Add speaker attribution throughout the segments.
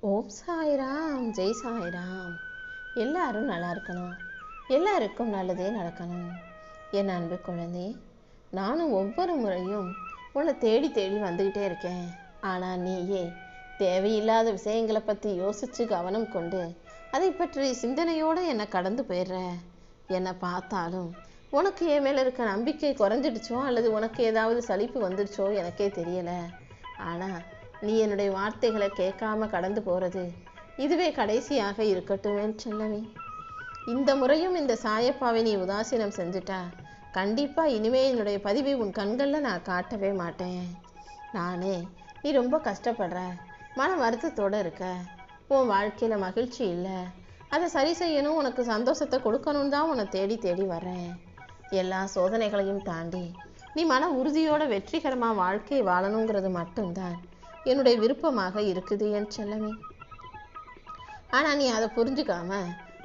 Speaker 1: ஓம் சாய்ராம், ஜெய் சாய்ராம். எல்லாரும் நல்லா இருக்கணும், எல்லாருக்கும் நல்லதே நடக்கணும். என் அன்பு குழந்தை, நானும் ஒவ்வொரு முறையும் உன்னை தேடி தேடி வந்துக்கிட்டே இருக்கேன். ஆனால் நீயே தேவையில்லாத விஷயங்களை பற்றி யோசித்து கவனம் கொண்டு அதை பற்றி சிந்தனையோடு என்னை கடந்து போயிடுற. என்னை பார்த்தாலும் உனக்கு என் மேலே இருக்க நம்பிக்கை குறைஞ்சிடுச்சோ அல்லது உனக்கு ஏதாவது சலிப்பு வந்துடுச்சோ எனக்கே தெரியலை. ஆனால் நீ என்னுடைய வார்த்தைகளை கேட்காம கடந்து போகிறது இதுவே கடைசியாக இருக்கட்டும் செல்லவே. இந்த முறையும் இந்த சாயப்பாவை நீ உதாசீனம் செஞ்சுட்டா கண்டிப்பாக இனிமே என்னுடைய பதிவை உன் கண்களில் நான் காட்டவே மாட்டேன். நானே நீ ரொம்ப கஷ்டப்படுற, மன வருத்தத்தோடு இருக்க, உன் வாழ்க்கையில் மகிழ்ச்சி இல்லை, அதை சரி செய்யணும், உனக்கு சந்தோஷத்தை கொடுக்கணும் தான் உன்னை தேடி தேடி வர்றேன். எல்லா சோதனைகளையும் தாண்டி நீ மன உறுதியோட வெற்றிகரமாக வாழ்க்கையை வாழணுங்கிறது மட்டும்தான் என்னுடைய விருப்பமாக இருக்குது என் செல்லமே. ஆனால் நீ அதை புரிஞ்சுக்காம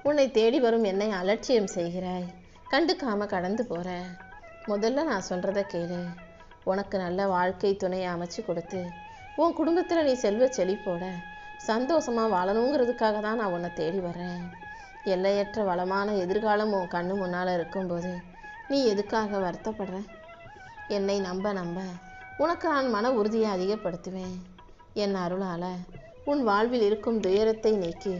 Speaker 1: உன்னை தேடி வரும் என்னை அலட்சியம் செய்கிறாய், கண்டுக்காம கடந்து போற. முதல்ல நான் சொல்றத கேளு. உனக்கு நல்ல வாழ்க்கை துணையை அமைச்சு கொடுத்து உன் குடும்பத்தில் நீ செல்வ செழிப்போட சந்தோஷமாக வாழணுங்கிறதுக்காக தான் நான் உன்னை தேடி வர்றேன். எல்லையற்ற வளமான எதிர்காலம் உன் கண்ணு முன்னால் இருக்கும்போது நீ எதுக்காக வருத்தப்படுற? என்னை நம்ப நம்ப உனக்கு நான் மன உறுதியை அதிகப்படுத்துவேன். என் அருளால் உன் வாழ்வில் இருக்கும் துயரத்தை நீக்கி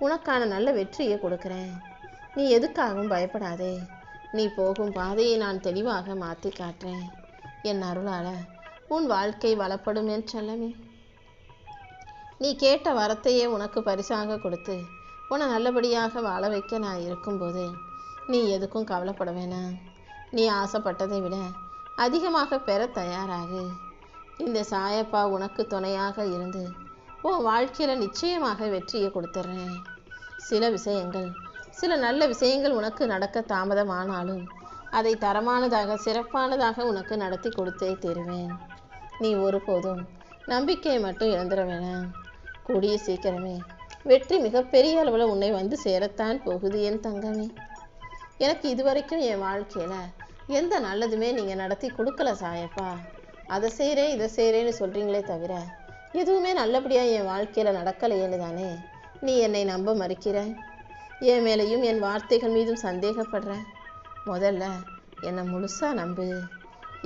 Speaker 1: உனக்கான நல்ல வெற்றியை கொடுக்குறேன். நீ எதுக்காகவும் பயப்படாதே. நீ போகும் பாதையை நான் தெளிவாக மாற்றி காட்டுறேன். என் அருளால் உன் வாழ்க்கை வளப்படும் என் செல்லமே. நீ கேட்ட வரத்தையே உனக்கு பரிசாக கொடுத்து உன்னை நல்லபடியாக வாழ வைக்க நான் இருக்கும்போது நீ எதுக்கும் கவலைப்பட வேணாம். நீ ஆசைப்பட்டதை விட அதிகமாக பெற தயாராகு. இந்த சாயப்பா உனக்கு துணையாக இருந்து உன் வாழ்க்கையில் நிச்சயமாக வெற்றியை கொடுத்துட்றேன். சில நல்ல விஷயங்கள் உனக்கு நடக்க தாமதமானாலும் அதை தரமானதாக சிறப்பானதாக உனக்கு நடத்தி கொடுத்தே தருவேன். நீ ஒருபோதும் நம்பிக்கையை மட்டும் இழந்துட வேணாம். கூடிய சீக்கிரமே வெற்றி மிகப்பெரிய அளவில் உன்னை வந்து சேரத்தான் போகுது என் தங்கமே. எனக்கு இதுவரைக்கும் என் வாழ்க்கையில் எந்த நல்லதுமே நீங்கள் நடத்தி கொடுக்கல சாயப்பா. அதை செய்கிறேன் இதை செய்கிறேன்னு சொல்கிறீங்களே தவிர எதுவுமே நல்லபடியாக என் வாழ்க்கையில் நடக்கலையேன்னு தானே நீ என்னை நம்ப மறுக்கிற. என் மேலேயும் என் வார்த்தைகள் மீதும் சந்தேகப்படுற. முதல்ல என்னை முழுசாக நம்பு.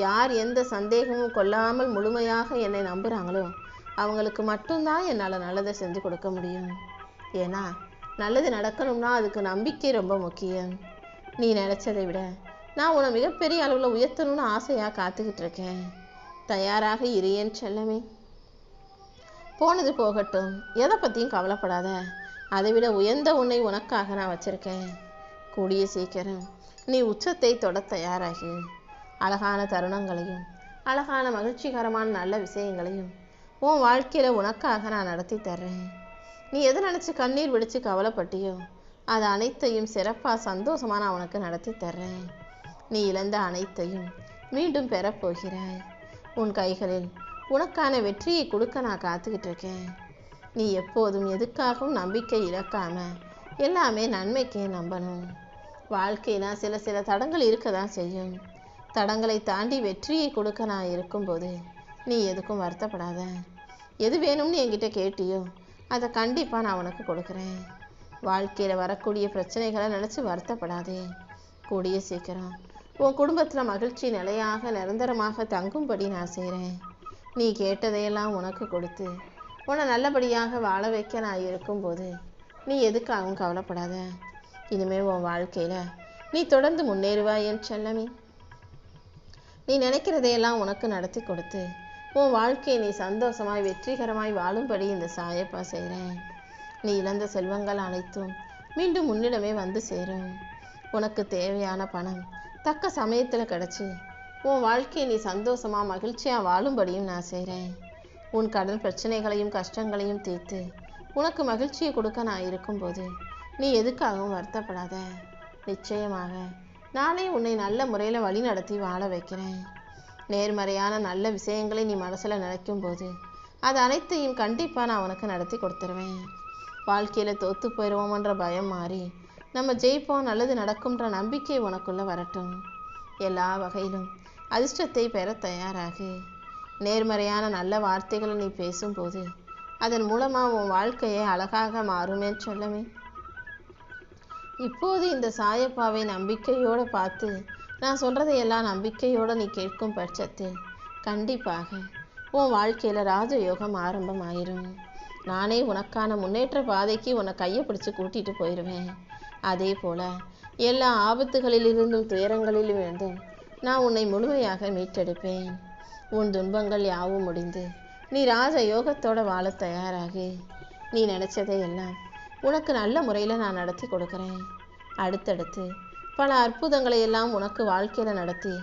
Speaker 1: யார் எந்த சந்தேகமும் கொள்ளாமல் முழுமையாக என்னை நம்புகிறாங்களோ அவங்களுக்கு மட்டும்தான் என்னால் நல்லதை செஞ்சு கொடுக்க முடியும். ஏன்னா நல்லது நடக்கணும்னா அதுக்கு நம்பிக்கை ரொம்ப முக்கியம். நீ நினச்சதை விட நான் உன்னை மிகப்பெரிய அளவில் உயர்த்தணும்னு ஆசையாக காத்துக்கிட்டு இருக்கேன். தயாராக இரு செல்லமே. போனது போகட்டும், எதை பற்றியும் கவலைப்படாத. அதை விட உயர்ந்த உன்னை உனக்காக நான் வச்சுருக்கேன். கூடிய சீக்கிரம் நீ உச்சத்தை தொட தயாராகி அழகான தருணங்களையும் அழகான மகிழ்ச்சிகரமான நல்ல விஷயங்களையும் உன் வாழ்க்கையில் உனக்காக நான் நடத்தி தர்றேன். நீ எதை நினச்சி கண்ணீர் விடிச்சு கவலைப்பட்டியோ அது அனைத்தையும் சிறப்பாக சந்தோஷமாக நான் உனக்கு நடத்தி தர்றேன். நீ இழந்த அனைத்தையும் மீண்டும் பெறப்போகிறாய். உன் கைகளில் உனக்கான வெற்றியை கொடுக்க நான் காத்துக்கிட்டு இருக்கேன். நீ எப்போதும் எதுக்காகவும் நம்பிக்கை இழக்காம எல்லாமே நன்மைக்கே நம்பணும். வாழ்க்கைனா சில தடங்கள் இருக்க தான் செய்யும். தடங்களை தாண்டி வெற்றியை கொடுக்க நான் இருக்கும்போது நீ எதுக்கும் வருத்தப்படாத. எது வேணும்னு என்கிட்ட கேட்டியோ அதை கண்டிப்பாக நான் உனக்கு கொடுக்குறேன். வாழ்க்கையில் வரக்கூடிய பிரச்சனைகளை நினச்சி வருத்தப்படாதே. கூடிய சீக்கிரம் உன் குடும்பத்தில் மகிழ்ச்சி நிலையாக நிரந்தரமாக தங்கும்படி நான் செய்கிறேன். நீ கேட்டதையெல்லாம் உனக்கு கொடுத்து உன்னை நல்லபடியாக வாழ வைக்க நான் இருக்கும்போது நீ எதுக்காகவும் கவலைப்படாத. இனிமேல் உன் வாழ்க்கையில் நீ தொடர்ந்து முன்னேறுவாய் என் செல்லமே. நீ நினைக்கிறதையெல்லாம் உனக்கு நடத்தி கொடுத்து உன் வாழ்க்கையை நீ சந்தோஷமாய் வெற்றிகரமாய் வாழும்படி இந்த சாயப்பா செய்கிறேன். நீ இழந்த செல்வங்கள் அனைத்தும் மீண்டும் உன்னிடமே வந்து சேரும். உனக்கு தேவையான பணம் தக்க சமயத்தில் கிடச்சி உன் வாழ்க்கையை நீ சந்தோஷமாக மகிழ்ச்சியாக வாழும்படியும் நான் செய்கிறேன். உன் கடன் பிரச்சனைகளையும் கஷ்டங்களையும் தீர்த்து உனக்கு மகிழ்ச்சியை கொடுக்க நான் இருக்கும்போது நீ எதுக்காகவும் வருத்தப்படாத. நிச்சயமாக நானே உன்னை நல்ல முறையில் வழி நடத்தி வாழ வைக்கிறேன். நேர்மறையான நல்ல விஷயங்களை நீ மனசில் நினைக்கும் போது அது அனைத்தையும் கண்டிப்பாக நான் உனக்கு நடத்தி கொடுத்துருவேன். வாழ்க்கையில் தோற்று போயிடுவோம்ன்ற பயம் மாறி நம்ம ஜெயிப்போம், நல்லது நடக்கும்ன்ற நம்பிக்கை உனக்குள்ளே வரட்டும். எல்லா வகையிலும் அதிர்ஷ்டத்தை பெற தயாராகு. நேர்மறையான நல்ல வார்த்தைகளை நீ பேசும்போது அதன் மூலமாக உன் வாழ்க்கையை அழகாக மாறுமே சொல்லமே. இப்போது இந்த சாயப்பாவை நம்பிக்கையோடு பார்த்து நான் சொல்கிறதையெல்லாம் நம்பிக்கையோடு நீ கேட்கும் பட்சத்தில் கண்டிப்பாக உன் வாழ்க்கையில் ராஜயோகம் ஆரம்பமாயிரும். நானே உனக்கான முன்னேற்ற பாதைக்கு உன்னை கையை பிடிச்சி கூட்டிகிட்டு போயிடுவேன். அதே போல் எல்லா ஆபத்துகளிலிருந்தும் துயரங்களிலிருந்தும் நான் உன்னை முழுமையாக மீட்டெடுப்பேன். உன் துன்பங்கள் யாவும் முடிந்து நீ ராஜ யோகத்தோடு வாழ தயாராகி நீ நினச்சதை எல்லாம் உனக்கு நல்ல முறையில் நான் நடத்தி கொடுக்குறேன். அடுத்தடுத்து பல அற்புதங்களை எல்லாம் உனக்கு வாழ்க்கையில் நடத்தி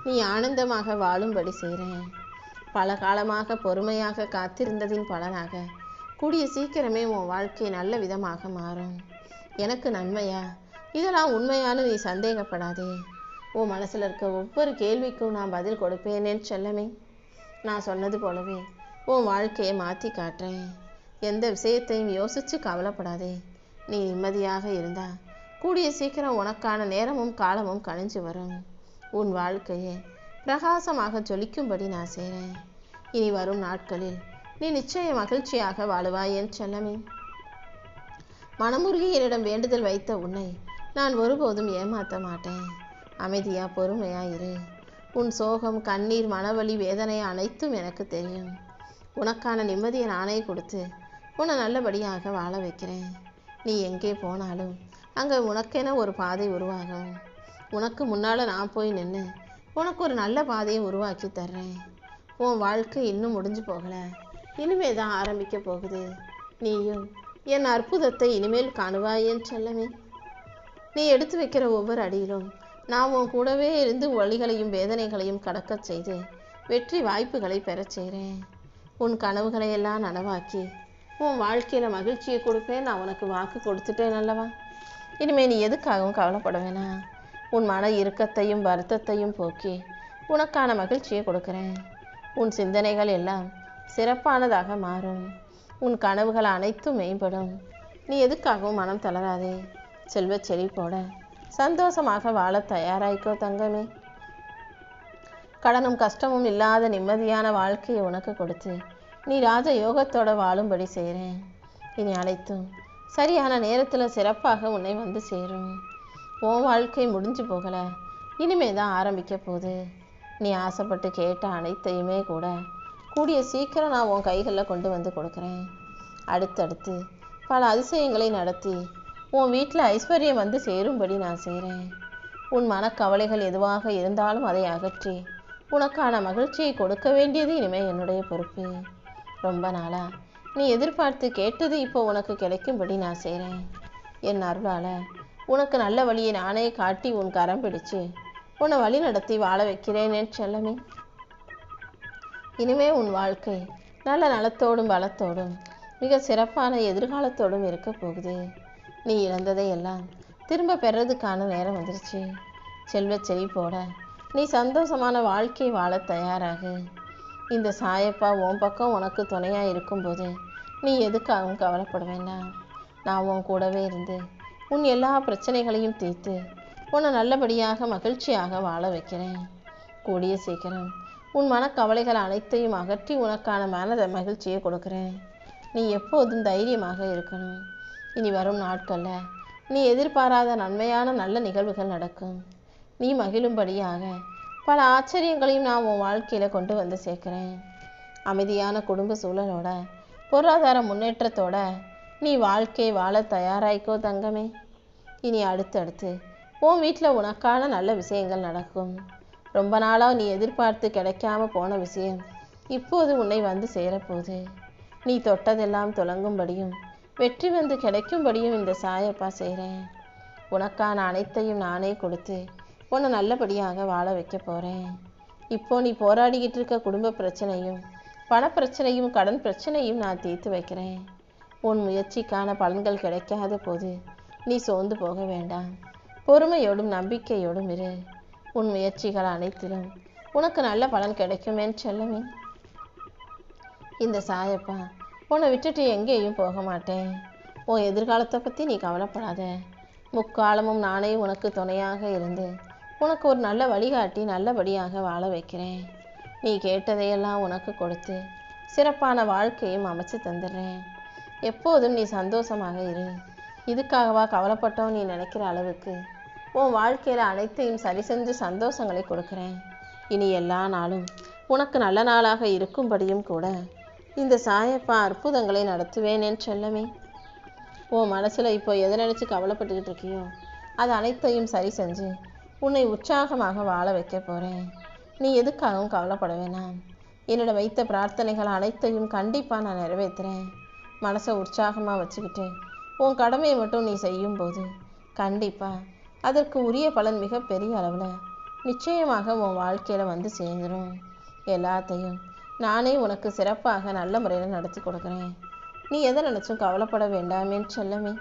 Speaker 1: நீ ஆனந்தமாக வாழும்படி செய்கிறேன். பல காலமாக பொறுமையாக காத்திருந்ததின் பலனாக கூடிய சீக்கிரமே உன் வாழ்க்கை நல்ல விதமாக மாறும். எனக்கு நன்மையா? இதெல்லாம் உண்மையான நீ சந்தேகப்படாதே. உன் மனசில் இருக்க ஒவ்வொரு கேள்விக்கும் நான் பதில் கொடுப்பேனேன்னு சொல்லமே. நான் சொன்னது போலவே உன் வாழ்க்கையை மாற்றி காட்டுறேன். எந்த விஷயத்தையும் யோசித்து கவலைப்படாதே. நீ நிம்மதியாக இருந்தா கூடிய சீக்கிரம் உனக்கான நேரமும் காலமும் கழிஞ்சு வரும். உன் வாழ்க்கையை பிரகாசமாக ஜொலிக்கும்படி நான் செய்கிறேன். இனி வரும் நாட்களில் நீ நிச்சய மகிழ்ச்சியாக வாழுவாய் என் செல்லமே. மனமுருகி என்னிடம் வேண்டுதல் வைத்த உன்னை நான் ஒருபோதும் ஏமாற்ற மாட்டேன். அமைதியா பொறுமையா இரு. உன் சோகம், கண்ணீர், மனவலி, வேதனை அனைத்தும் எனக்கு தெரியும். உனக்கான நிம்மதியை நானே கொடுத்து உன்னை நல்லபடியாக வாழ வைக்கிறேன். நீ எங்கே போனாலும் அங்கே உனக்கென ஒரு பாதை உருவாகும். உனக்கு முன்னால் நான் போய் நின்று உனக்கு ஒரு நல்ல பாதையை உருவாக்கி தர்றேன். உன் வாழ்க்கை இன்னும் முடிஞ்சு போகலை, இனிமே தான் ஆரம்பிக்க போகுது. நீயும் என் அற்புதத்தை இனிமேல் காணுவாயேன்னு சொல்லவே. நீ எடுத்து வைக்கிற ஒவ்வொரு அடியிலும் நான் உன் கூடவே இருந்து வலிகளையும் வேதனைகளையும் கடக்க செய்து வெற்றி வாய்ப்புகளை பெறச் செய்கிறேன். உன் கனவுகளை எல்லாம் நனவாக்கி உன் வாழ்க்கையில் மகிழ்ச்சியை கொடுப்பேன். நான் உனக்கு வாக்கு கொடுத்துட்டேன் அல்லவா? இனிமேல் நீ எதுக்காகவும் கவலைப்பட வேணாம். உன் மன இறுக்கத்தையும் வருத்தத்தையும் போக்கி உனக்கான மகிழ்ச்சியை கொடுக்குறேன். உன் சிந்தனைகள் எல்லாம் சிறப்பானதாக மாறும். உன் கனவுகள் அனைத்தும் மேம்படும். நீ எதுக்காகவும் மனம் தளராதே. செல்வச் செழிப்போட சந்தோஷமாக வாழ தயாராய்க்கோ தங்கமே. கடனும் கஷ்டமும் இல்லாத நிம்மதியான வாழ்க்கையை உனக்கு கொடுத்து நீ ராஜ யோகத்தோட வாழும்படி செய்கிறேன். இனி அனைத்தும் சரியான நேரத்தில் சிறப்பாக உன்னை வந்து சேரும். உன் வாழ்க்கை முடிஞ்சு போகலை, இனிமே தான் ஆரம்பிக்க போகுது. நீ ஆசைப்பட்டு கேட்ட அனைத்தையுமே கூட கூடிய சீக்கிரம் நான் உன் கைகளில் கொண்டு வந்து கொடுக்குறேன். அடுத்தடுத்து பல அதிசயங்களை நடத்தி உன் வீட்டில் ஐஸ்வர்யம் வந்து சேரும்படி நான் செய்கிறேன். உன் மனக்கவலைகள் எதுவாக இருந்தாலும் அதை அகற்றி உனக்கான மகிழ்ச்சியை கொடுக்க வேண்டியது இனிமேல் என்னுடைய பொறுப்பு. ரொம்ப நாளா நீ எதிர்பார்த்து கேட்டது இப்போ உனக்கு கிடைக்கும்படி நான் செய்கிறேன். என் அருளால் உனக்கு நல்ல வழியை நானே காட்டி உன் கரம் பிடிச்சு உன்னை வழி நடத்தி வாழ வைக்கிறேனே செல்லமே. இனிமே உன் வாழ்க்கை நல்ல நலத்தோடும் பலத்தோடும் மிக சிறப்பான எதிர்காலத்தோடும் இருக்க போகுது. நீ இழந்ததை எல்லாம் திரும்ப பெறதுக்கான நேரம் வந்துருச்சு. செல்வச் செழிப்போட நீ சந்தோஷமான வாழ்க்கை வாழ தயாராகு. இந்த சாயப்பா உன் பக்கம் உனக்கு துணையாக இருக்கும்போது நீ எதுக்காகவும் கவலைப்பட வேண்டாம். நான் உன் கூடவே இருந்து உன் எல்லா பிரச்சனைகளையும் தீர்த்து உன்னை நல்லபடியாக மகிழ்ச்சியாக வாழ வைக்கிறேன். கூடிய சீக்கிரம் உன் மனக்கவலைகள் அனைத்தையும் அகற்றி உனக்கான மன மகிழ்ச்சியை கொடுக்குறேன். நீ எப்போதும் தைரியமாக இருக்கணும். இனி வரும் நாட்களில் நீ எதிர்பாராத நன்மையான நல்ல நிகழ்வுகள் நடக்கும். நீ மகிழும்படியாக பல ஆச்சரியங்களையும் நான் உன் வாழ்க்கையில் கொண்டு வந்து சேர்க்குறேன். அமைதியான குடும்ப சூழலோட பொருளாதார முன்னேற்றத்தோட நீ வாழ்க்கை வாழ தயாராய்க்கோ தங்கமே. இனி அடுத்தடுத்து உன் வீட்டில் உனக்கான நல்ல விஷயங்கள் நடக்கும். ரொம்ப நாளாக நீ எதிர்பார்த்து கிடைக்காம போன விஷயம் இப்போது உன்னை வந்து சேரப்போகுது. நீ தொட்டதெல்லாம் தொடங்கும்படியும் வெற்றி வந்து கிடைக்கும்படியும் இந்த சாயப்பா செய்கிறேன். உனக்கான அனைத்தையும் நானே கொடுத்து உன்னை நல்லபடியாக வாழ வைக்க போகிறேன். இப்போ நீ போராடிக்கிட்டு இருக்க குடும்ப பிரச்சனையும் பணப்பிரச்சனையும் கடன் பிரச்சனையும் நான் தீர்த்து வைக்கிறேன். உன் முயற்சிக்கான பலன்கள் கிடைக்காத போது நீ சோர்ந்து போக வேண்டாம். பொறுமையோடும் நம்பிக்கையோடும் இரு. உன் முயற்சிகள் அனைத்திலும் உனக்கு நல்ல பலன் கிடைக்குமேன்னு சொல்லவே. இந்த சாயப்பா உன்னை விட்டுட்டு எங்கேயும் போக மாட்டேன். உன் எதிர்காலத்தை பற்றி நீ கவலைப்படாத. முக்காலமும் நானே உனக்கு துணையாக இருந்து உனக்கு ஒரு நல்ல வழிகாட்டி நல்லபடியாக வாழ வைக்கிறேன். நீ கேட்டதையெல்லாம் உனக்கு கொடுத்து சிறப்பான வாழ்க்கையும் அமைச்சு தந்துடுறேன். எப்போதும் நீ சந்தோஷமாக இரு. இதுக்காகவா கவலைப்பட்டோம் நீ நினைக்கிற அளவுக்கு உன் வாழ்க்கையில் அனைத்தையும் சரி செஞ்சு சந்தோஷங்களை கொடுக்குறேன். இனி எல்லா நாளும் உனக்கு நல்ல நாளாக இருக்கும்படியும் கூட இந்த சாயப்பா அற்புதங்களை நடத்துவேன் என் செல்லமே. உன் மனசில் இப்போ எதை நினச்சி கவலைப்பட்டுக்கிட்டு இருக்கியோ அது அனைத்தையும் சரி செஞ்சு உன்னை உற்சாகமாக வாழ வைக்க போகிறேன். நீ எதுக்காகவும் கவலைப்பட வேணாம். என்னோட வைத்த பிரார்த்தனைகள் அனைத்தையும் கண்டிப்பாக நான் நிறைவேற்றுறேன். மனசை உற்சாகமாக வச்சுக்கிட்டு உன் கடமையை மட்டும் நீ செய்யும்போது கண்டிப்பாக அதற்கு உரிய பலன் மிகப்பெரிய அளவில் நிச்சயமாக உன் வாழ்க்கையில் வந்து சேர்ந்துடும். எல்லாத்தையும் நானே உனக்கு சிறப்பாக நல்ல முறையில் நடத்தி கொடுக்குறேன். நீ எதை நினச்சும் கவலைப்பட வேண்டாம் என் செல்லமே.